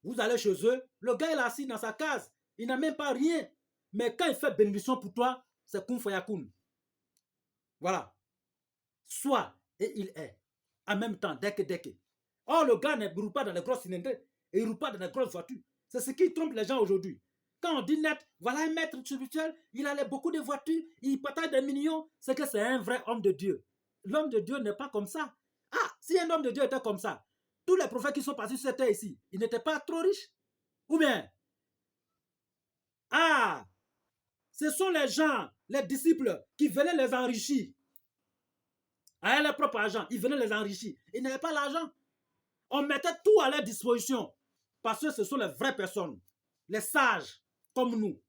vous allez chez eux, le gars est assis dans sa case, il n'a même pas rien. Mais quand il fait bénédiction pour toi, c'est kun fayakun. Voilà. Soit et il est. En même temps, dès que. Or, le gars ne roule pas dans les grosses cylindres et il ne roule pas dans les grosses voitures. C'est ce qui trompe les gens aujourd'hui. Quand on dit net, voilà un maître spirituel, il a beaucoup de voitures, il partage des millions, c'est que c'est un vrai homme de Dieu. L'homme de Dieu n'est pas comme ça. Ah, si un homme de Dieu était comme ça, tous les prophètes qui sont passés sur cette terre ici, ils n'étaient pas trop riches? Ou bien, ce sont les gens, les disciples, qui venaient les enrichir. Avec leur propre argent, ils venaient les enrichir. Ils n'avaient pas l'argent. On mettait tout à leur disposition. Parce que ce sont les vraies personnes. Les sages, comme nous.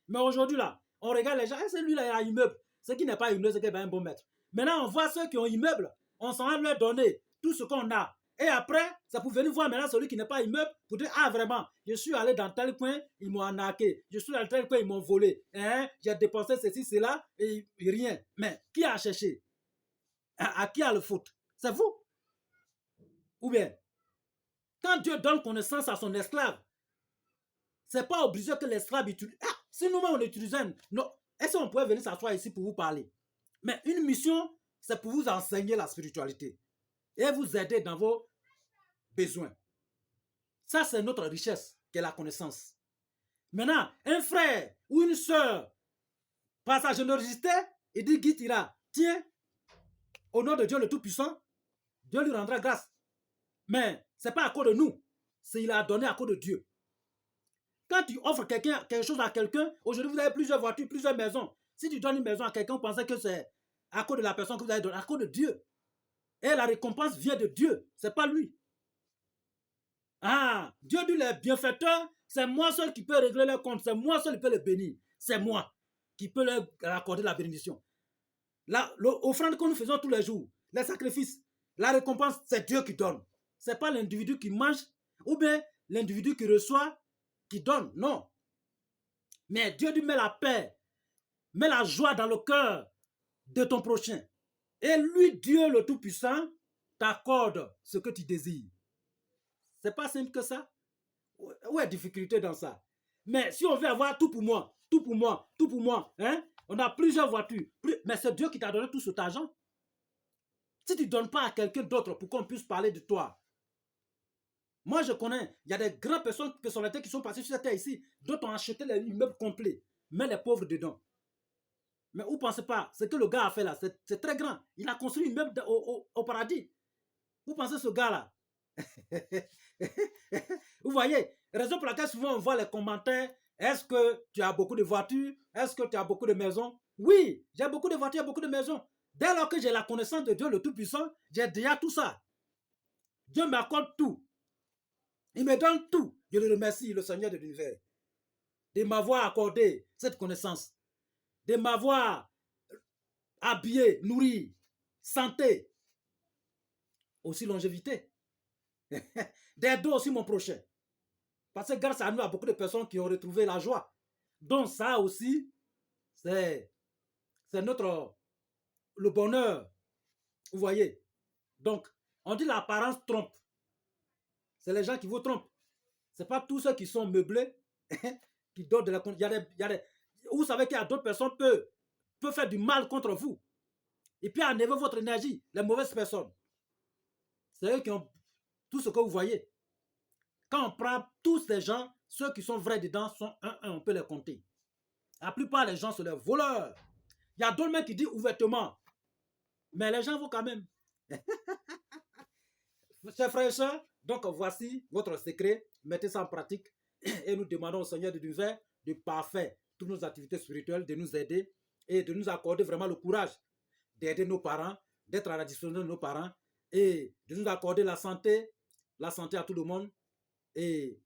Mais aujourd'hui, là, on regarde les gens. Et celui-là, il a un immeuble. Ce qui n'est pas immeuble, c'est qu'il a un bon maître. Maintenant, on voit ceux qui ont immeuble. On s'en va leur donner tout ce qu'on a. Et après, ça peut venir voir maintenant celui qui n'est pas immeuble pour dire, ah vraiment, je suis allé dans tel coin, ils m'ont arnaqué. Je suis allé dans tel coin, ils m'ont volé. Hein? J'ai dépensé ceci, cela, et rien. Mais qui a cherché? À qui a le faute? C'est vous? Ou bien, quand Dieu donne connaissance à son esclave, c'est pas obligé que l'esclave utilise. Ah, si nous-mêmes on utilisait, non. Est-ce qu'on pourrait venir s'asseoir ici pour vous parler? Mais une mission, c'est pour vous enseigner la spiritualité et vous aider dans vos besoins. Ça, c'est notre richesse, qui est la connaissance. Maintenant, un frère ou une soeur, par sa générosité, il dit, Guy Tira, tiens, au nom de Dieu le Tout-Puissant, Dieu lui rendra grâce. Mais ce n'est pas à cause de nous, c'est il a donné à cause de Dieu. Quand tu offres quelque chose à quelqu'un, aujourd'hui vous avez plusieurs voitures, plusieurs maisons. Si tu donnes une maison à quelqu'un, vous pensez que c'est à cause de la personne que vous avez donnée, à cause de Dieu. Et la récompense vient de Dieu, ce n'est pas lui. Ah, Dieu dit les bienfaiteurs, c'est moi seul qui peux régler leur compte, c'est moi seul qui peux les bénir. C'est moi qui peux leur accorder la bénédiction. L'offrande que nous faisons tous les jours, les sacrifices, la récompense, c'est Dieu qui donne. Ce n'est pas l'individu qui mange ou bien l'individu qui reçoit qui donne. Non. Mais Dieu lui met la paix, met la joie dans le cœur de ton prochain. Et lui, Dieu le Tout-Puissant, t'accorde ce que tu désires. C'est pas simple que ça. Où est la difficulté dans ça? Mais si on veut avoir tout pour moi, tout pour moi, tout pour moi, hein? On a plusieurs voitures. Mais c'est Dieu qui t'a donné tout cet argent. Si tu ne donnes pas à quelqu'un d'autre pour qu'on puisse parler de toi. Moi, je connais, il y a des grandes personnalités qui sont passées sur cette terre ici, d'autres ont acheté les immeubles complets, mais les pauvres dedans. Mais vous ne pensez pas, ce que le gars a fait là, c'est très grand. Il a construit un immeuble au paradis. Vous pensez ce gars-là? Vous voyez, raison pour laquelle souvent on voit les commentaires. Est-ce que tu as beaucoup de voitures? Est-ce que tu as beaucoup de maisons? Oui, j'ai beaucoup de voitures, beaucoup de maisons. Dès lors que j'ai la connaissance de Dieu le Tout-Puissant, j'ai déjà tout ça. Dieu m'accorde tout. Il me donne tout. Je le remercie, le Seigneur de l'univers, de m'avoir accordé cette connaissance, de m'avoir habillé, nourri, santé, aussi longévité, d'aider aussi mon prochain. Parce que grâce à nous, il y a beaucoup de personnes qui ont retrouvé la joie. Donc ça aussi, c'est le bonheur. Vous voyez. Donc, on dit l'apparence trompe. C'est les gens qui vous trompent. Ce n'est pas tous ceux qui sont meublés qui donnent de la... Vous savez qu'il y a d'autres personnes qui peuvent faire du mal contre vous. Et puis enlever votre énergie, les mauvaises personnes. C'est eux qui ont tout ce que vous voyez. Quand on prend tous les gens, ceux qui sont vrais dedans sont un, on peut les compter. La plupart des gens sont des voleurs. Il y a d'autres mecs qui disent ouvertement. Mais les gens vont quand même. Chers frères et sœurs, donc voici votre secret. Mettez ça en pratique. Et nous demandons au Seigneur de l'univers de parfaire toutes nos activités spirituelles, de nous aider et de nous accorder vraiment le courage d'aider nos parents, d'être à la disposition de nos parents et de nous accorder la santé à tout le monde et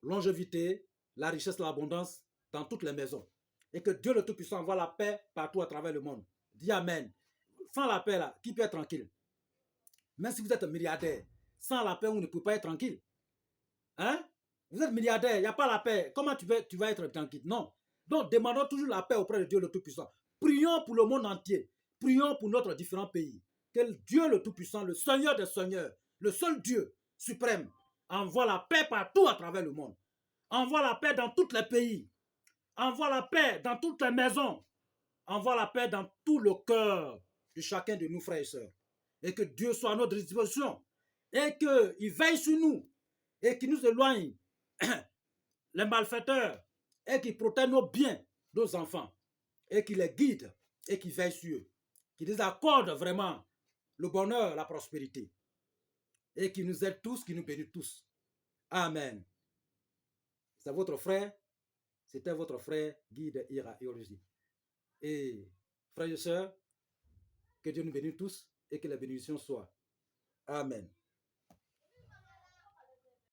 longévité, la richesse, l'abondance dans toutes les maisons. Et que Dieu le Tout-Puissant envoie la paix partout à travers le monde. Dis Amen. Sans la paix, là, qui peut être tranquille? Même si vous êtes milliardaire, sans la paix, vous ne pouvez pas être tranquille. Hein? Vous êtes milliardaire, il n'y a pas la paix. Comment tu vas être tranquille? Non. Donc, demandons toujours la paix auprès de Dieu le Tout-Puissant. Prions pour le monde entier. Prions pour notre différents pays. Que Dieu le Tout-Puissant, le Seigneur des Seigneurs, le seul Dieu suprême, envoie la paix partout à travers le monde. Envoie la paix dans tous les pays. Envoie la paix dans toutes les maisons. Envoie la paix dans tout le cœur de chacun de nous, frères et sœurs. Et que Dieu soit à notre disposition. Et qu'il veille sur nous. Et qu'il nous éloigne les malfaiteurs. Et qu'il protège nos biens, nos enfants. Et qu'il les guide. Et qu'il veille sur eux. Qu'il les accorde vraiment le bonheur, la prospérité. Et qu'il nous aide tous, qu'il nous bénisse tous. Amen. C'est votre frère. C'était votre frère Guy de Ira Iologie. Et frères et sœurs, que Dieu nous bénisse tous et que la bénédiction soit. Amen.